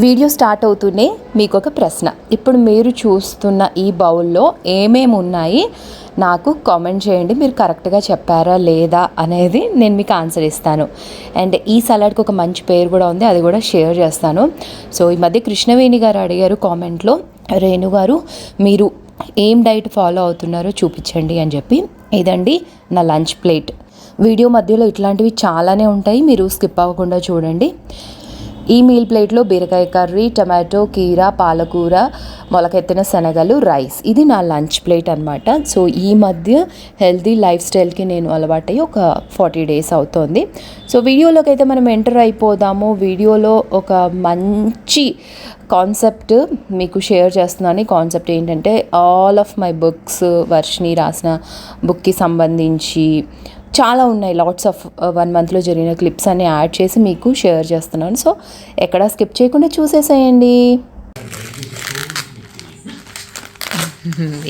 Video start అవుతూనే మీకు ఒక ప్రశ్న. ఇప్పుడు మీరు చూస్తున్న ఈ బౌల్లో ఏమేమి ఉన్నాయి నాకు కామెంట్ చేయండి. మీరు కరెక్ట్గా చెప్పారా లేదా అనేది నేను మీకు ఆన్సర్ ఇస్తాను. అండ్ ఈ సలాడ్కి ఒక మంచి పేరు కూడా ఉంది, అది కూడా షేర్ చేస్తాను. సో ఈ మధ్య కృష్ణవేణి గారు అడిగారు కామెంట్లో, రేణు గారు మీరు ఏం డైట్ ఫాలో అవుతున్నారో చూపించండి అని చెప్పి. ఇదండి నా లంచ్ ప్లేట్. వీడియో మధ్యలో ఇట్లాంటివి చాలానే ఉంటాయి, మీరు స్కిప్ అవ్వకుండా చూడండి. ఈ మీల్ ప్లేట్లో బీరకాయ కర్రీ, టమాటో, కీర, పాలకూర, మొలకెత్తిన శనగలు, రైస్. ఇది నా లంచ్ ప్లేట్ అనమాట. సో ఈ మధ్య హెల్తీ లైఫ్ స్టైల్కి నేను అలవాటయ్యి ఒక 40 days అవుతోంది. సో వీడియోలోకి అయితే మనం ఎంటర్ అయిపోదాము. వీడియోలో ఒక మంచి కాన్సెప్ట్ మీకు షేర్ చేస్తున్నాను. కాన్సెప్ట్ ఏంటంటే all of my books, Varshini రాసిన బుక్కి సంబంధించి చాలా ఉన్నాయి. లాట్స్ ఆఫ్ 1 monthలో జరిగిన క్లిప్స్ అన్ని యాడ్ చేసి మీకు షేర్ చేస్తున్నాను. సో ఎక్కడా స్కిప్ చేయకుండా చూసేసేయండి.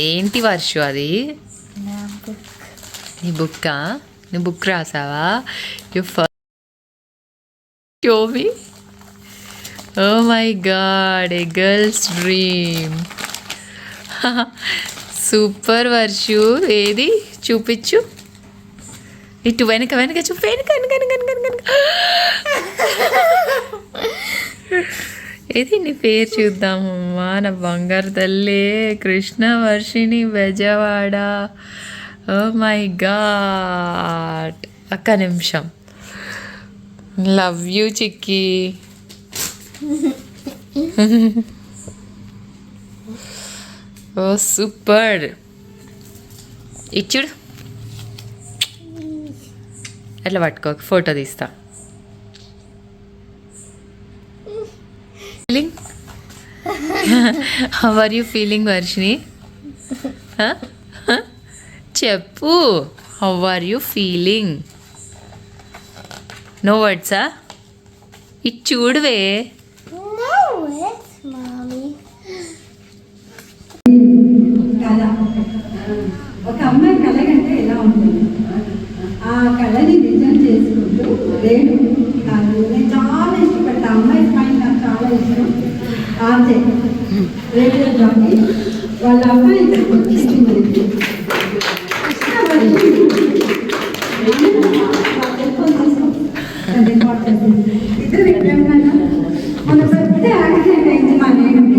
ఏంటి వర్షు అది? నీ బుక్కా? నీ బుక్ రాసావా? You first show me. Oh my god, a girl's dream. Super Varshu. ఏది చూపించు. ఇటు వెనక వెనక చూపు. వెనక వెనక వెనక వెనక. ఏది నీ పేరు చూద్దామమ్మా. నా బంగారు తల్లి Krishna Varshini Bezawada. Oh my god. ఒక్క నిమిషం. Love you Chikki. Oh super. ఇచ్చుడు అట్లా పట్టుకో, ఫోటో తీస్తా. Feeling? How are you feeling Varshini? చెప్పు, how are you feeling? No వర్డ్సా? ఇది చూడువే. ఒక అమ్మాయి కలగంటే ఎలా ఉంటుంది? ఆ కళని నిజం చేసుకుంటూ రేణు, నేను చాలా ఇష్టపడతా. అమ్మాయి స్మైల్ నాకు చాలా ఇష్టం. ఆర్జే రేడియో జాకీ వాళ్ళ అమ్మాయి ఇద్దరు ఇక్కడ మన పెద్ద యాక్సిడెంట్ అయింది మా నేనుకి.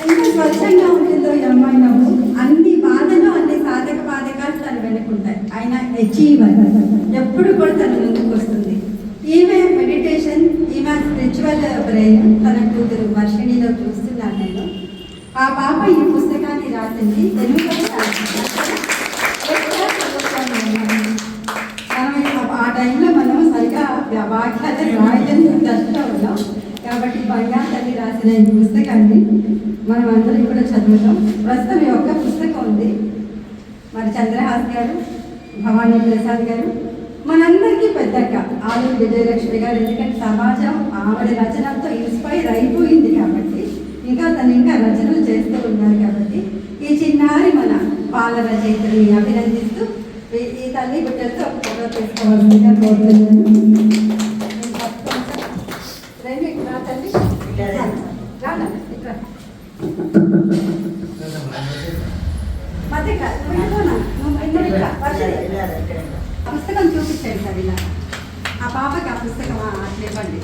ఎంత స్వచ్ఛంగా ఉంటుందో ఈ అమ్మాయి నవ్వు. అన్ని బాధలు, అన్ని సాధక బాధకాలు తను వెనుకుంటాయి. ఆయన అచీవర్, ఎప్పుడు కూడా తను ముందుకు వస్తుంది. ఈమె మెడిటేషన్, ఈమె స్పిరిచువల్ బ్రెయిన్ తన కూతురు వర్షిణిలో చూస్తున్నాను నేను. ఆ పాప ఈ పుస్తకాన్ని రాసింది తెలుగులో. ఆ టైంలో మనం సరిగా వాక్యాలు రాయడం కష్టం ఉన్నాం కాబట్టి బంగారు తల్లి రాసిన ఈ పుస్తకాన్ని మనం అందరం కూడా చదువుతాం. ప్రస్తుతం ఈ ఒక్క పుస్తకం ఉంది. మరి చంద్రహాస్ గారు, భవానీ ప్రసాద్ గారు, మనందరికీ పెద్దక్క ఆలూరు విజయలక్ష్మి గారు. ఎందుకంటే సమాజం ఆవిడ రచనలతో ఇన్స్పైర్ అయిపోయింది కాబట్టి తను ఇంకా రచనలు చేస్తూ ఉన్నారు కాబట్టి ఈ చిన్నారి మన బాల రచయితని అభినందిస్తూ ఈ తల్లి బిడ్డలతో ఒక ఫోటో తీసుకోవాల్సిందిగా కోరుతున్నాను. ఆ పుస్తకం చూపించండి సార్. ఇలా ఆ పాపకి ఆ పుస్తకం అట్లా ఇవ్వండి.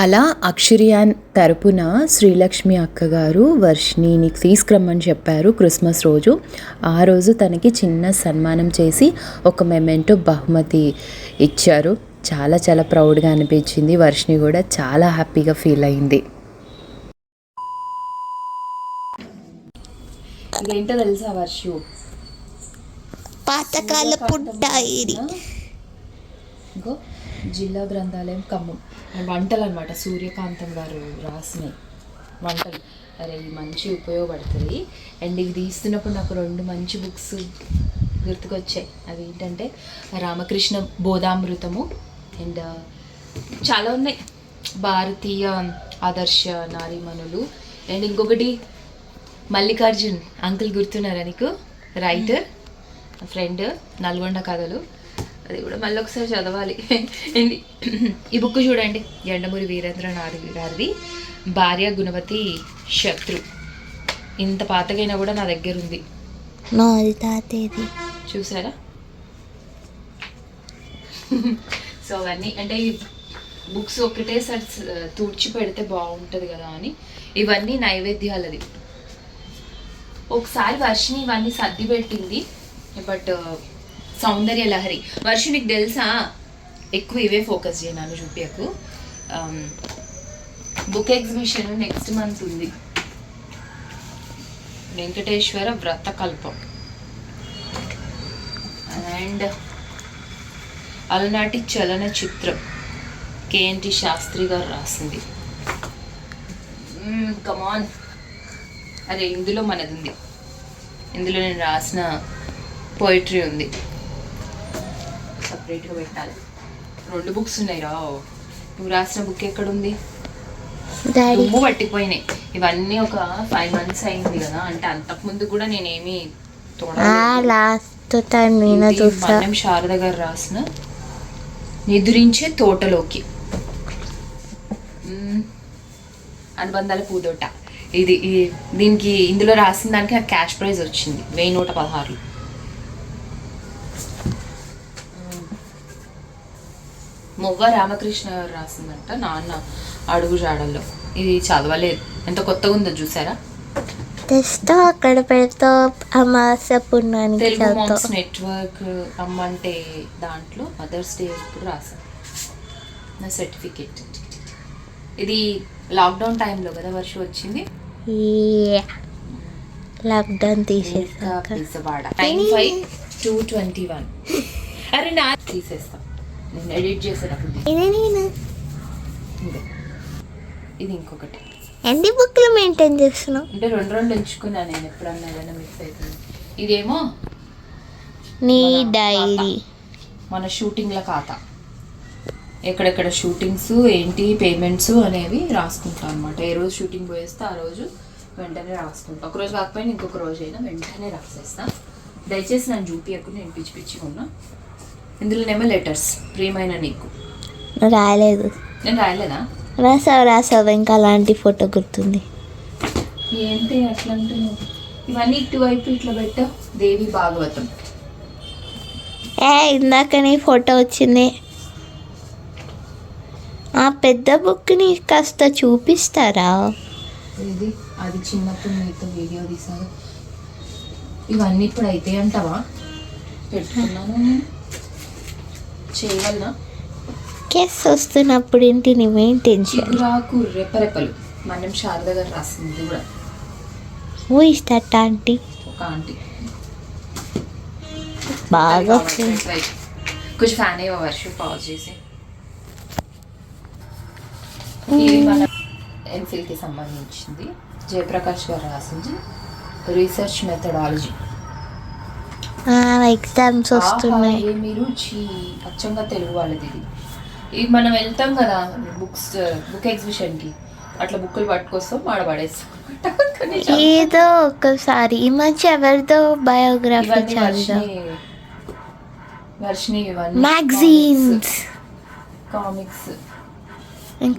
అలా అక్షరియాన్ తరపున శ్రీలక్ష్మి అక్కగారు వర్షిణిని తీసుకురమ్మని చెప్పారు క్రిస్మస్ రోజు. ఆ రోజు తనకి చిన్న సన్మానం చేసి ఒక మెమెంటో బహుమతి ఇచ్చారు. చాలా చాలా ప్రౌడ్గా అనిపించింది. వర్షిణి కూడా చాలా హ్యాపీగా ఫీల్ అయింది. ఇదేంటో తెలుసా వర్షు? పాతకాలపు డైరీ. జిల్లా గ్రంథాలయం ఖమ్మం. వంటలు అనమాట, సూర్యకాంతం గారు రాసినాయి వంటలు. అరే ఇవి మంచి ఉపయోగపడుతుంది. అండ్ ఇవి తీస్తున్నప్పుడు నాకు 2 మంచి బుక్స్ గుర్తుకొచ్చాయి. అవి ఏంటంటే రామకృష్ణ బోధామృతము అండ్ చాలా ఉన్నాయి, భారతీయ ఆదర్శ నారీమణులు. అండ్ ఇంకొకటి మల్లికార్జున్ అంకుల్, గుర్తున్నారా నీకు? రైటర్, ఫ్రెండ్, నల్గొండ కథలు. అది కూడా మళ్ళీ ఒకసారి చదవాలి. అండ్ ఈ బుక్ చూడండి, ఎండమూరి వీరేంద్రనాథ్ గారిది భార్య గుణవతి శత్రు. ఇంత పాతగైనా కూడా నా దగ్గర ఉంది. చూసారా? సో అవన్నీ అంటే బుక్స్ ఒకటేసారి తుడిచి పెడితే బాగుంటుంది కదా అని ఇవన్నీ నైవేద్యాలది. ఒకసారి వర్షిని ఇవన్నీ సర్ది పెట్టింది, బట్ సౌందర్య లహరి. వర్షి నీకు తెలుసా, ఎక్కువ ఇవే ఫోకస్ చేయను చూపియకు. బుక్ ఎగ్జిబిషన్ నెక్స్ట్ మంత్ ఉంది, వెంకటేశ్వర వ్రతకల్పం. అండ్ అలనాటి చలనచిత్రం కేఎన్టి శాస్త్రి గారు రాసింది. కమాన్, అరే ఇందులో మనది ఉంది, ఇందులో నేను రాసిన పోయిటరీ ఉంది, సపరేట్గా పెట్టాలి. 2 బుక్స్ ఉన్నాయి రా. నువ్వు రాసిన బుక్ ఎక్కడుంది? దుమ్ము పట్టిపోయినాయి. ఇవన్నీ ఒక 5 months అయింది కదా, అంటే అంతకుముందు కూడా నేనేమి మన్యం శారద గారు రాసిన నిద్రించే తోటలోకి, అనుబంధాల పూదోట. ఇది దీనికి ఇందులో రాసిన దానికి నాకు క్యాష్ ప్రైజ్ వచ్చింది 1116. మొవ్వ రామకృష్ణ గారు రాసిందంట, నాన్న అడుగు జాడల్లో. ఇది చదవలేదు, ఎంత కొత్తగా ఉందో చూసారా? అక్కడ పెడతా తెలుగు మామ్స్ నెట్వర్క్ అమ్మంటే దాంట్లో మదర్స్ డే ఇప్పుడు రాశాను నా సర్టిఫికేట్. ఇది లాక్డౌన్ టైంలో కదా వర్ష వచ్చింది. లాక్డౌన్ తీసేసాక టైం 5:2:21. అరే నా తీసేస్తా, నేను ఎడిట్ చేసేటప్పుడు. ఇది ఇంకొకటి. ఎన్ని బుక్లు మెయింటైన్ చేస్తున్నావు? అంటే 2 ఎంచుకున్నాను నేను, ఎప్పుడన్నా ఏదైనా మిస్ అవుతుంది. ఇదేమో నీ డైరీ, మన షూటింగ్ల ఖాతా, ఎక్కడెక్కడ షూటింగ్స్ ఏంటి పేమెంట్స్ అనేవి రాసుకుంటాం అనమాట. ఏ రోజు షూటింగ్ పోయేస్తే ఆ రోజు వెంటనే రాసుకుంటాం. ఒకరోజు కాకపోయినా ఇంకొక రోజు అయినా వెంటనే రాసేస్తా. దయచేసి నన్ను చూపియకు, నేను పిచ్చి పిచ్చిగా ఉన్నా. ఇందులోనేమో లెటర్స్, ప్రియమైన నీకు. రాయలేదు. నేను రాయలేదా? రాసావు ఇంకా అలాంటి ఫోటో గుర్తుంది. ఏంటి అట్లా అంటున్నావు? ఇవన్నీ ఇటువైపు ఇట్లా పెట్టావు. దేవి భాగవతం. ఇందాకనే ఫోటో వచ్చింది. ఆ పెద్ద బుక్ని కాస్త చూపిస్తారా? ఇది అది చిన్నప్పుడు మీతో వీడియో తీసాను. ఇవన్నీ ఇప్పుడు అయితే అంటావా? పెట్టుకున్నాను నేను, చేయగలనా? కేస్ వస్తున్నప్పుడు ఇంటిని మెయింటైన్ చేయాలి. చిగురాకు రెపరెపలు, మనం శారద గారు రాసింది కూడా. Who is that aunty? ఒక ఆంటీ బాగా కొంచెం ఫ్యాన్ అయ్యే వర్షం పాజ్ చేసి. ఇది మన ఎంఫిల్కి సంబంధించింది, జయప్రకాష్ గారు రాసింది, రీసెర్చ్ మెథడాలజీ. ఎగ్జామ్స్ వస్తున్నాయి. మీరు అచ్చంగా తెలుగు వాళ్ళది ఇది. ఇది మనం వెళ్తాం కదా బుక్ ఎగ్జిబిషన్కి, అట్లా బుక్కులు పట్టుకొస్తాం, వాడబడేస్తాం. ఏదో ఒకసారి ఈ మధ్య ఎవరిదో బయోగ్రఫీ చదివా, వర్షిని మ్యాగజైన్స్, కామిక్స్,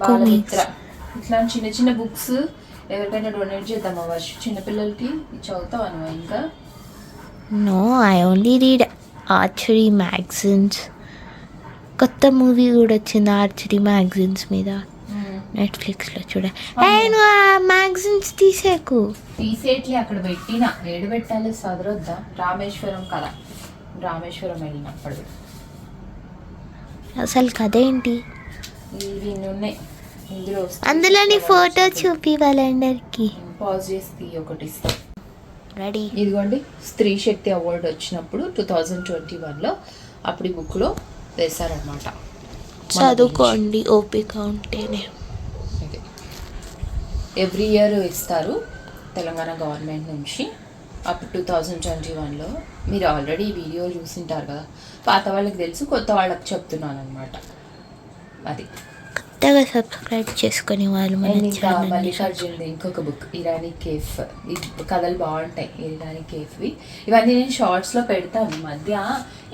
కామిక్స్, ఇట్లాంటి చిన్న చిన్న బుక్స్ ఎవరికైనా డొనేట్ చేద్దామా వర్ష? చిన్నపిల్లలకి చదువుతావా నువ్వు ఇంకా? No, I only read archery magazines. కొత్త మూవీ కూడా వచ్చింది ఆర్చరీ మ్యాగజైన్స్ మీద, నెట్ఫ్లిక్స్లో చూడ. నువ్వు ఆ మ్యాగజైన్స్ తీసేట్లే, అక్కడ పెట్టినా ఏడు పెట్టాలి చదవద్దా? రామేశ్వరం కదా, రామేశ్వరం వెళ్ళినప్పుడు. అసలు కదేంటి? ఇవి ఉన్నాయి ఇందులో. అందులోని ఫోటో చూపి వాళ్ళందరికి పాజ్ చేసి ఒకటి ఇస్తాం. రెడీ. ఇదిగోండి, స్త్రీ శక్తి అవార్డు వచ్చినప్పుడు 2021లో అప్పుడు ఈ బుక్లో వేశారనమాట. చదువుకోండి ఓపిక ఉంటేనే. ఎవ్రీ ఇయర్ ఇస్తారు తెలంగాణ గవర్నమెంట్ నుంచి అప్ 2021లో. మీరు ఆల్రెడీ ఈ వీడియో చూసింటారు కదా, పాత వాళ్ళకి తెలుసు, కొత్త వాళ్ళకి చెప్తున్నాను అనమాట. అది కొత్తగా సబ్స్క్రైబ్ చేసుకుని వాళ్ళు మన ఇంకా మల్లికార్జున్ ఇంకొక బుక్ ఇరానీ కేఫ్. ఈ కథలు బాగుంటాయి ఇరానీ కేఫ్వి. ఇవన్నీ నేను షార్ట్స్లో పెడతాను. ఈ మధ్య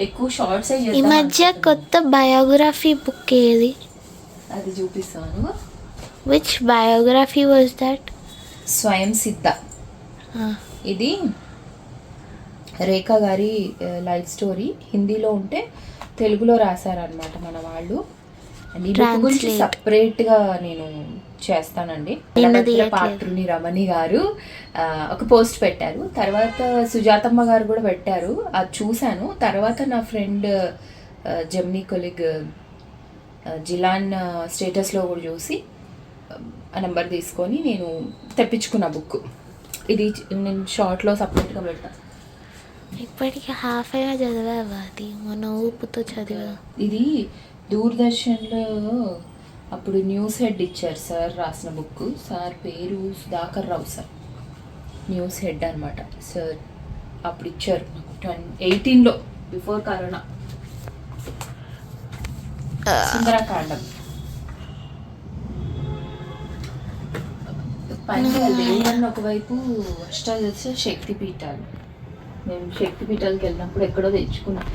ఎక్కువ షార్ట్స్ ఈ మధ్య కొత్త బయోగ్రఫీ బుక్ ఏది? అది చూపిస్తాను. Which biography was that? స్వయం సిద్ధ. ఇది రేఖా గారి లైఫ్ స్టోరీ. హిందీలో ఉంటే తెలుగులో రాశారనమాట మన వాళ్ళు. అండ్ ఈ బుక్ గురించి సపరేట్గా నేను చేస్తానండి. పాత్రుని రమణి గారు ఒక పోస్ట్ పెట్టారు, తర్వాత సుజాతమ్మ గారు కూడా పెట్టారు, అది చూశాను. తర్వాత నా ఫ్రెండ్ జెమినీ కొలిగ్ జిలాన్ స్టేటస్లో కూడా చూసి ఆ నెంబర్ తీసుకొని నేను తెప్పించుకున్న బుక్. ఇది నేను షార్ట్లో సపరేట్గా పెట్టాను. ఇప్పటికి హాఫ్ అయినా చదివావా? అది మన ఊపుతో చదివా. ఇది దూరదర్శన్లో అప్పుడు న్యూస్ హెడ్ ఇచ్చారు సార్ రాసిన బుక్. సార్ పేరు సుధాకర్ రావు సార్, న్యూస్ హెడ్ అనమాట సార్. అప్పుడు ఇచ్చారు 2018లో, బిఫోర్ కరోనా. సుందరకాండం. దేవుళ్ళని ఒకవైపు అష్టాదశ శక్తి పీఠాలు. మేము శక్తి పీఠాలకు వెళ్ళినప్పుడు ఎక్కడో తెచ్చుకున్నాం.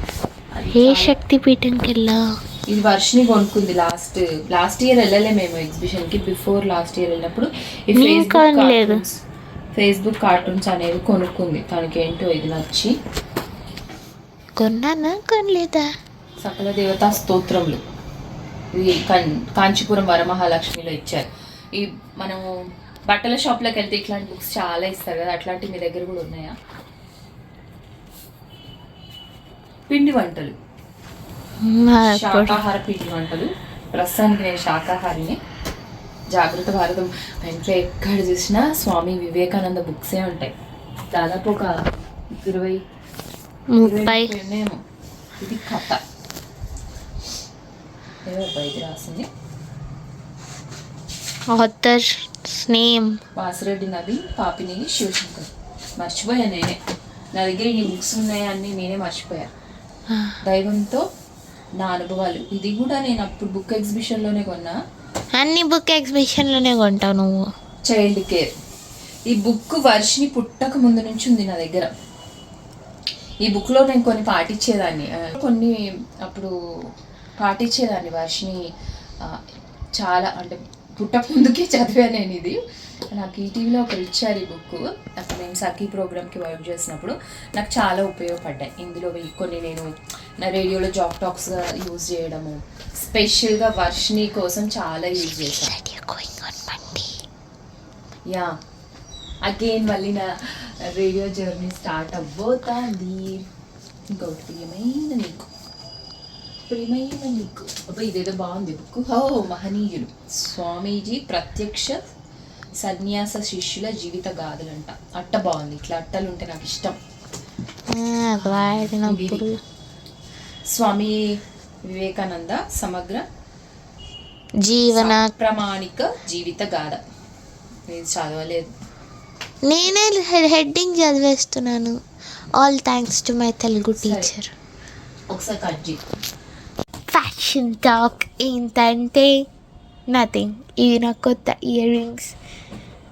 ఏ శక్తి పీఠంకి వెళ్ళా? ఇది వర్షిని కొనుక్కుంది లాస్ట్ ఇయర్ వెళ్ళలే మేము ఎగ్జిబిషన్కి. బిఫోర్ లాస్ట్ ఇయర్ వెళ్ళినప్పుడు ఈ ఫేస్బుక్ కార్టూన్స్ అనేవి కొనుక్కుంది. తనకేంటో ఇది నచ్చి కొన్నానా కొనలేదా? సకల దేవతా స్తోత్రములు. ఇది కాంచీపురం వరమహాలక్ష్మిలో ఇచ్చారు. ఈ మనము బట్టల షాప్లోకి వెళ్తే ఇట్లాంటి బుక్స్ చాలా ఇస్తారు కదా, అట్లాంటివి మీ దగ్గర కూడా ఉన్నాయా? పిండి వంటలు, శాకాహార పిండి వంటలు. ప్రస్తుతానికి నేను శాకాహారిని. జాగృత భారతం. ఇంట్లో ఎక్కడ చూసినా స్వామి వివేకానంద బుక్సే ఉంటాయి. దాదాపు ఒక 20-30 ఉన్నాయేమో. ఇది కథ ఇది రాసింది. Author name Vasireddy Naveen, Papineni Shivashankar. మర్చిపోయా నేనే, నా దగ్గర ఈ బుక్స్ ఉన్నాయని నేనే మర్చిపోయా. దైవంతో నా అనుభవాలు. ఇది కూడా నేను అప్పుడు బుక్ ఎగ్జిబిషన్లోనే కొన్నా. అన్ని బుక్ ఎగ్జిబిషన్లోనే కొంటావు నువ్వు. Child care. ఈ బుక్ వర్షిని పుట్టక ముందు నుంచి ఉంది నా దగ్గర. ఈ బుక్లో నేను కొన్ని పాటించేదాన్ని, కొన్ని అప్పుడు పాటించేదాన్ని. వర్షిని చాలా, అంటే పుట్టక ముందుకే చదివాను నేను. ఇది నాకు ఈటీవీలో ఒకరు ఇచ్చారు ఈ బుక్. అప్పుడు నేను సఖీ ప్రోగ్రామ్కి వర్క్ చేసినప్పుడు నాకు చాలా ఉపయోగపడ్డాయి. ఇందులో కొన్ని నేను నా రేడియోలో జాక్ టాక్స్గా యూజ్ చేయడము, స్పెషల్గా వర్షిని కోసం చాలా యూజ్ చేశాను. యా, అగైన్ మళ్ళీ నా రేడియో జర్నీ స్టార్ట్ అవ్వబోతుంది. ఇంకొకటి ప్రియమైన నీకు అబ్బా, ఇదేదో బాగుంది బుక్. మహనీయులు స్వామీజీ ప్రత్యక్ష సన్యాస శిష్యుల జీవిత గాథలంట. అట్ట బాగుంది. ఇట్లా అట్టలు ఉంటే నాకు ఇష్టం. స్వామి వివేకానంద సమగ్ర జీవన ప్రామాణిక జీవిత గాథ. నేను చదవలేదు, నేనే హెడ్డింగ్ చదివేస్తున్నాను. All thanks to my Telugu teacher. ఒకసారి కట్ చేయి. ఫ్యాషన్ టాక్ ఏంటంటే నథింగ్. ఇవి నా కొత్త ఇయర్ రింగ్స్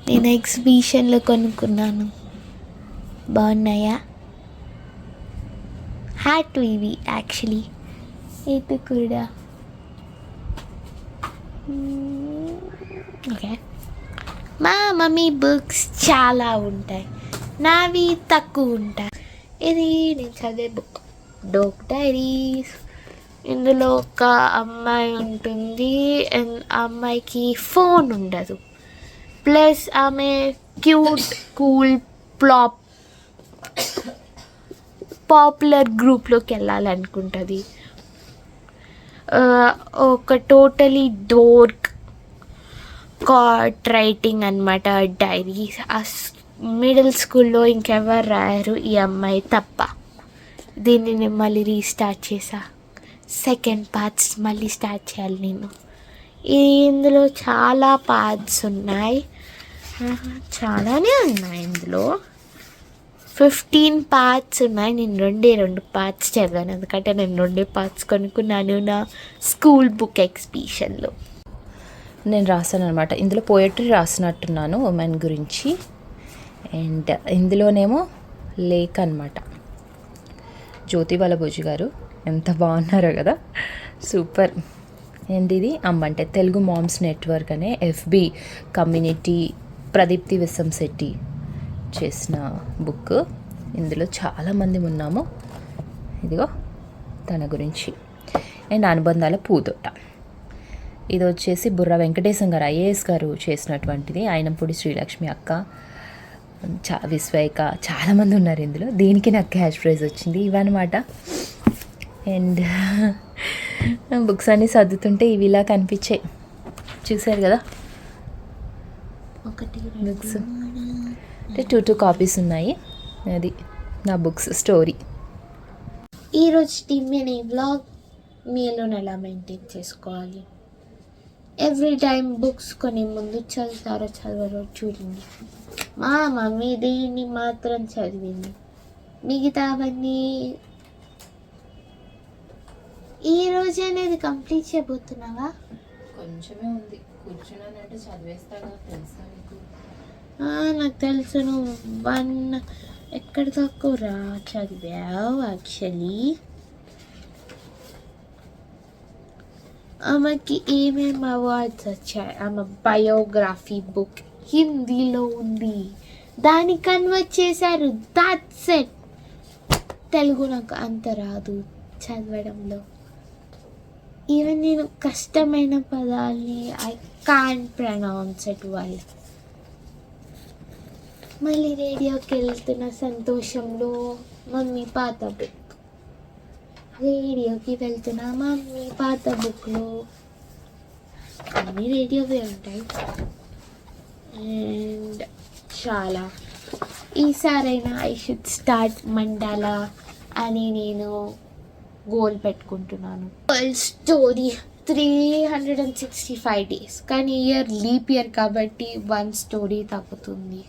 నేను ఎగ్జిబిషన్లో కొనుక్కున్నాను. బాగున్నాయా? హ్యాట్ ఇవి యాక్చువల్లీ. ఇది కూడా ఓకే. మా మమ్మీ బుక్స్ చాలా ఉంటాయి, నావి తక్కువ ఉంటాయి. ఇది నేను చదివే బుక్ డోగ్ డైరీస్. ఇందులో ఒక అమ్మాయి ఉంటుంది అండ్ ఆ అమ్మాయికి ఫోన్ ఉండదు, ప్లస్ ఆమె క్యూట్ కూల్ పాపులర్ గ్రూప్లోకి వెళ్ళాలనుకుంటుంది. ఒక టోటలీ డోర్క్ కార్డ్ రైటింగ్ అనమాట డైరీస్. మిడిల్ స్కూల్లో ఇంకెవరు రాయరు, ఈ అమ్మాయి తప్ప. దీన్ని నేను మళ్ళీ రీస్టార్ట్ చేసా. సెకండ్ పార్ట్స్ మళ్ళీ స్టార్ట్ చేయాలి నేను. ఇందులో చాలా పార్ట్స్ ఉన్నాయి, చాలానే ఉన్నాయి. ఇందులో 15 పార్ట్స్ ఉన్నాయి. నేను 2 పార్ట్స్ చదివాను, ఎందుకంటే నేను 2 పార్ట్స్ కొనుక్కున్నాను నా స్కూల్ బుక్ ఎగ్జిబిషన్లో. నేను రాశాను అనమాట. ఇందులో పోయట్రీ రాసినట్టున్నాను ఉమెన్ గురించి. అండ్ ఇందులోనేమో లేక్ అనమాట. జ్యోతి బాలభోజి గారు ఎంత బాగున్నారో కదా, సూపర్. అండ్ ఇది అమ్మంటే తెలుగు మామ్స్ నెట్వర్క్ అనే FB కమ్యూనిటీ ప్రదీప్తి విసంశెట్టి చేసిన బుక్. ఇందులో చాలామంది ఉన్నాము. ఇదిగో తన గురించి. అండ్ అనుబంధాల పూతోట. ఇది వచ్చేసి బుర్ర వెంకటేశం గారు IAS గారు చేసినటువంటిది. ఆయనంపూడి శ్రీలక్ష్మి అక్క, విశ్వైక, చాలామంది ఉన్నారు ఇందులో. దీనికి నాకు క్యాష్ ప్రైజ్ వచ్చింది ఇవన్నమాట. అండ్ బుక్స్ అన్నీ సర్దుతుంటే ఇవి ఇలా కనిపించాయి, చూసారు కదా. బుక్స్ అంటే 2 కాపీస్ ఉన్నాయి. అది నా బుక్స్ స్టోరీ. ఈరోజు మినీ వ్లాగ్ మీలోని ఎలా మెయింటైన్ చేసుకోవాలి. ఎవ్రీ టైం బుక్స్ కొని ముందు చదువుతారో చదవరో చూడండి. మా మమ్మీ దీన్ని మాత్రం చదివింది, మిగతావన్నీ ఈరోజు అనేది కంప్లీట్ చేయబోతున్నావా? కొంచెమే ఉంది, కూర్చున్నానంటే చదివేస్తాగా, తెలుసా నీకు? నాకు తెలుసు. నువ్వు 1 ఎక్కడి దాకా రా చదివావు. యాక్చువల్లీ ఆమెకి ఏమేమి అవార్డ్స్ వచ్చాయి. ఆమె బయోగ్రఫీ బుక్ హిందీలో ఉంది, దాన్ని కన్వర్ట్ చేశారు. That's it. తెలుగు నాకు అంత రాదు చదవడంలో. ఈవెన్ నేను కష్టమైన పదాలని I can't pronounce it well. మళ్ళీ రేడియోకి వెళ్తున్న సంతోషంలో మమ్మీ పాత బుక్, రేడియోకి వెళ్తున్న మమ్మీ పాత బుక్లో అన్ని రేడియోవే ఉంటాయి. అండ్ చాలా ఈసారైనా ఐ షుడ్ స్టార్ట్ మండాలా అని నేను గోల్ పెట్టుకుంటున్నాను. స్టోరీ 365 days, కానీ లీప్ ఇయర్ కాబట్టి 1 స్టోరీ తగ్గుతుంది.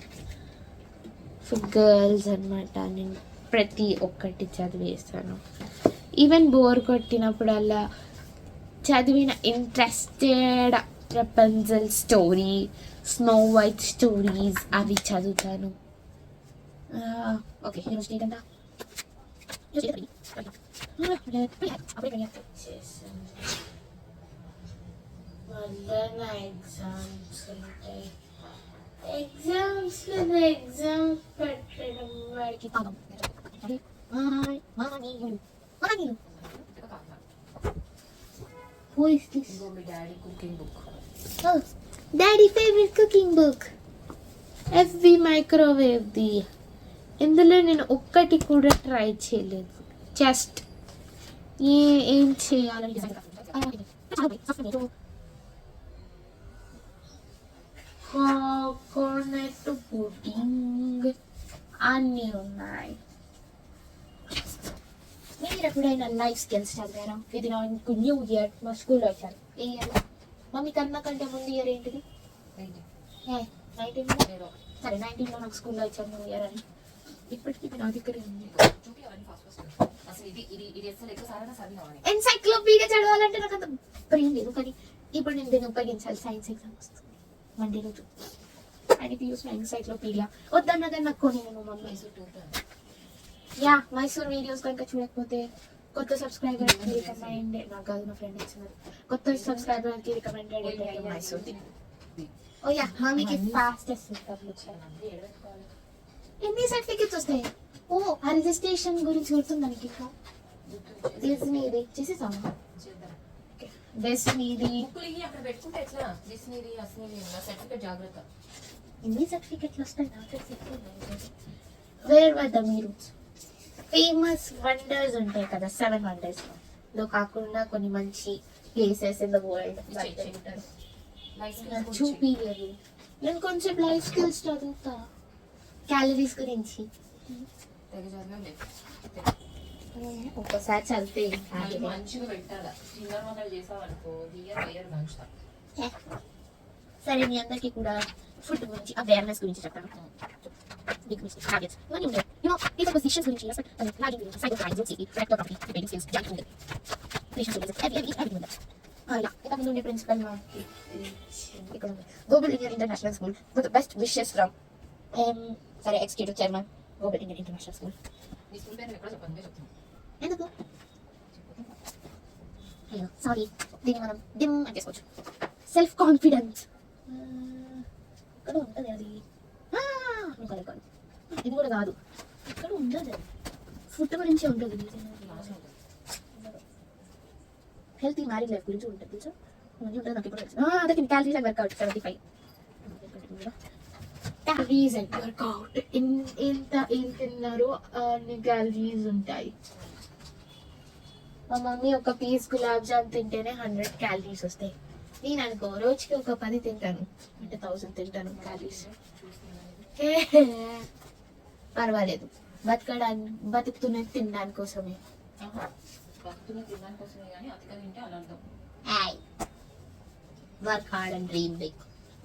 ఫర్ గర్ల్స్ అనమాట. నేను ప్రతి ఒక్కటి చదివేస్తాను. ఈవెన్ బోర్ కొట్టినప్పుడల్లా చదివిన interested Rapunzel story, snow white stories అవి చదువుతాను. ఓకే, ఈరోజు డేట్ ఎంత? ఎగ్జామ్స్ ఉంటాయి. ఎగ్జామ్స్ పెట్టడం వాడికి Who is this? My daddy cooking book. Oh, daddy favorite cooking book. FB microwave the. ఇందులో నేను ఒక్కటి కూడా ట్రై చేయలేదు. జస్ట్ ఏం చేయాలని కోకోనట్ పుడ్డింగ్ అన్నీ ఉన్నాయి. మీరు ఎప్పుడైనా లైఫ్ స్కిల్స్ చదివారా? ఇది నాకు న్యూ ఇయర్, మా స్కూల్లో వచ్చారు. ఏ ఇయర్? మమ్మీ కన్నా కంటే ముందు ఇయర్ ఏంటిది? 19 సరే, 19లో నాకు స్కూల్లో వచ్చారు న్యూ ఇయర్ అని. ఇప్పటికీ నా దగ్గర ఉంది. ఎన్సైక్లోపీడియా చదవాలంటే నాకు అంత బ్రెయిన్ లేదు, కానీ ఇప్పుడు నేను దీన్ని ఉపయోగించాలి. సైన్స్ ఎగ్జామ్ వస్తుంది మండే రోజు. I use my encyclopaedia. వద్దన్నా కానీ నాకు కొని నేను మమ్మీ మైసూర్ వీడియోస్ కనుక చూడకపోతే కొత్త సబ్స్క్రైబర్కి రికమెండెడ్, నాకు కాదు మా ఫ్రెండ్ ఇచ్చినారు, కొత్త సబ్స్క్రైబర్కి రికమెండెడ్ ఏంటంటే మైసూర్ది. ఓ యా, మమ్మీకి ఫాస్టెస్ట్ సిస్టర్లు వచ్చాయి. ఎన్ని సర్టిఫికెట్స్ వస్తాయి? ఓ, ఆ రిజిస్ట్రేషన్ గురించి గుర్తుంది మనకి. డిస్నీది చేసేసామా? డిస్నీది అక్కడ పెట్టుకుంటే ఎట్లా? డిస్నీది సర్టిఫికెట్ జాగ్రత్త. ఎన్ని సర్టిఫికెట్లు వస్తాయి నాకు తెలిసి. వేర్ వర్ ద మీరు ఫేమస్ వండర్స్ ఉంటాయి కదా, 7 వండర్స్ లో కాకుండా కొన్ని మంచి ప్లేసెస్ ఇన్ ద వరల్డ్ చూపియరు. నేను కొంచెం లైఫ్ స్కిల్స్ చదువుతా, క్యాలరీస్ గురించి. ఒక్కసారి చదివితే మంచిగా పెట్టాలా చిల్లర వంటలు చేసావనుకో దియ్యర్ మంచుతా. సరే మీ అందరికీ కూడా ఫుడ్ గురించి అవేర్నెస్ గురించి చెప్తాను. బిగ్ మిస్టేక్ హ్యాబిట్స్ ఇవన్నీ ఉంటాయి. these are positions గురించి రెస్పెక్ట్ లాగింగ్ గురించి cyber crime safety correct property depending skills junk food patience గురించి everything ఉంది. ఇలా ఇంతకు ముందు ప్రిన్సిపల్ ఇక్కడ global Indian international school with best wishes from సరే executive chairman global Indian international school. మీ స్కూల్ పేరు ఎక్కడ చెప్పండి చెప్తాను. ఎందుకు అయ్యో సారీ, దీన్ని మనం డిమ్ అని చేసుకోవచ్చు. సెల్ఫ్ కాన్ఫిడెన్స్ ఇక్కడ ఉంటుంది అది. ఇది కూడా కాదు, ఇక్కడ ఉండదు. ఫుడ్ గురించి ఉంటుంది. హెల్తీ మ్యారీడ్ లైఫ్ గురించి ఉంటుంది తెలుసా. ఉంటుంది నాకు ఇప్పుడు తెలుసు. అదే calories and workout 75 calories and workout. ఎంత ఏం తిన్నారో అన్ని క్యాలరీస్ ఉంటాయి. మా మమ్మీ ఒక పీస్ గులాబ్ జామ్ తింటేనే 100 క్యాలరీస్ వస్తాయి. నేను అనుకో రోజుకి ఒక 10 తింటాను అంటే 1000 తింటాను క్యాలరీస్. పర్వాలేదు, బతుకుతున్నది తినడానికి కోసమే. భక్తులు తినడానికి కోసమే కానీ అతిగా తింటే అలా అర్థం. Work hard and dream big.